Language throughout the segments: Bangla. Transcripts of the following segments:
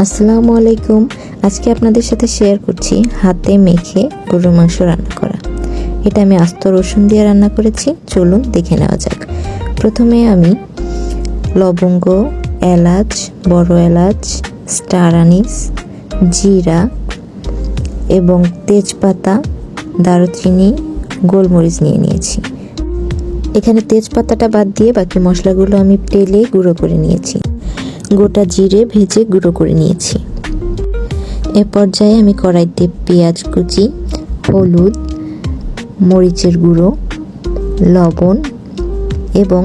আসসালামু আলাইকুম। আজকে আপনাদের সাথে শেয়ার করছি হাতে মেখে গরুর মাংস রান্না করা। এটা আমি আস্ত রসুন দিয়ে রান্না করেছি। চলুন দেখে নেওয়া যাক। প্রথমে আমি লবঙ্গ, এলাচ, বড় এলাচ, স্টার আনিস, জিরা এবং তেজপাতা, দারুচিনি, গোলমরিচ নিয়ে নিয়েছি। এখানে তেজপাতাটা বাদ দিয়ে বাকি মশলাগুলো আমি তেলে গুঁড়ো করে নিয়েছি। গোটা জিরে ভেজে গুঁড়ো করে নিয়েছি। এ পর্যায়ে আমি কড়াইতে পেঁয়াজ কুচি, হলুদ, মরিচের গুঁড়ো, লবণ এবং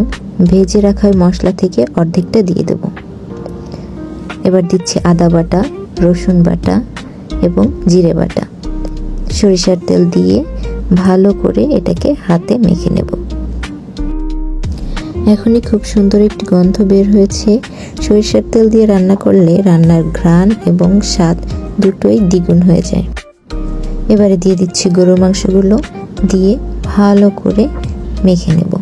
ভেজে রাখা মশলা থেকে অর্ধেকটা দিয়ে দেব। এবার দিচ্ছি আদা বাটা, রসুন বাটা এবং জিরে বাটা। সরিষার তেল দিয়ে ভালো করে এটাকে হাতে মেখে নেব। এখনই খুব সুন্দর একটি গন্ধ বের হয়েছে। সরিষার তেল দিয়ে রান্না করলে রান্নার ঘ্রাণ এবং স্বাদ দুটোই দ্বিগুণ হয়ে যায়। এবারে দিয়ে দিচ্ছি গরুর মাংসগুলো, দিয়ে ভালো করে মেখে নেব।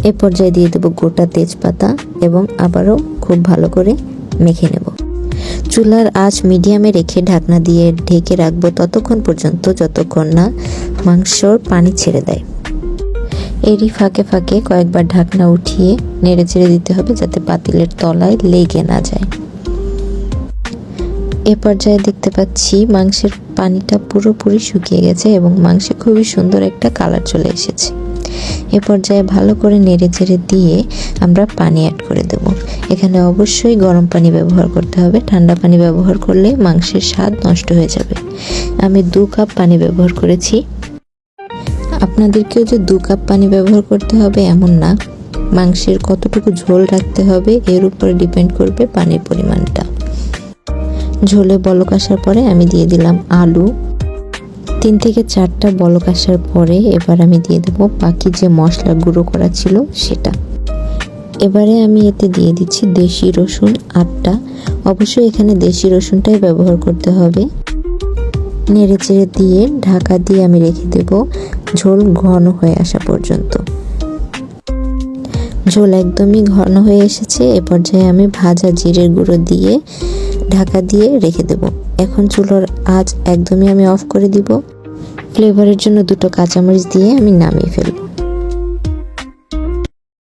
এ পর্যায়ে দিয়ে দেব গোটা তেজপাতা এবং আবারও খুব ভালো করে মেখে নেব। চুলার আঁচ মিডিয়ামে রেখে ঢাকনা দিয়ে ঢেকে রাখবো ততক্ষণ পর্যন্ত যতক্ষণ না মাংসর পানি ছেড়ে দেয়। এরই ফাঁকে ফাঁকে কয়েকবার ঢাকনা উঠিয়ে নেড়ে চেড়ে দিতে হবে যাতে পাতিলের তলায় লেগে না যায়। এ পর্যায়ে দেখতে পাচ্ছি মাংসের পানিটা পুরোপুরি শুকিয়ে গেছে এবং মাংসে খুবই সুন্দর একটা কালার চলে এসেছে। এ পর্যায়ে ভালো করে নেড়ে চেড়ে দিয়ে আমরা পানি অ্যাড করে দেব। এখানে অবশ্যই গরম পানি ব্যবহার করতে হবে। ঠান্ডা পানি ব্যবহার করলে মাংসের স্বাদ নষ্ট হয়ে যাবে। আমি 2 কাপ পানি ব্যবহার করেছি। আপনাদেরকেও যে 2 কাপ পানি ব্যবহার করতে হবে এমন না। মাংসের কতটুকু ঝোল রাখতে হবে এর উপরে ডিপেন্ড করবে পানির পরিমাণটা। ঝোলে বলক আসার পরে আমি দিয়ে দিলাম আলু। 3 থেকে 4টা বলক আসার পরে এবার আমি দিয়ে দেব বাকি যে মশলা গুঁড়ো করা ছিল সেটা। এবারে আমি এতে দিয়ে দিচ্ছি দেশি রসুন 8টা। অবশ্যই এখানে দেশি রসুনটাই ব্যবহার করতে হবে। নেড়ে চেড়ে দিয়ে ঢাকা দিয়ে আমি রেখে দেব ঝোল ঘন হয়ে আসা পর্যন্ত। ঝোল একদমই ঘন হয়ে এসেছে। এ পর্যায়ে আমি ভাজা জিরের গুঁড়ো দিয়ে ঢাকা দিয়ে রেখে দেব। এখন চুলার আঁচ একদমই আমি অফ করে দিব। ফ্লেভারের জন্য 2টো কাঁচামরিচ দিয়ে আমি নামিয়ে ফেলব।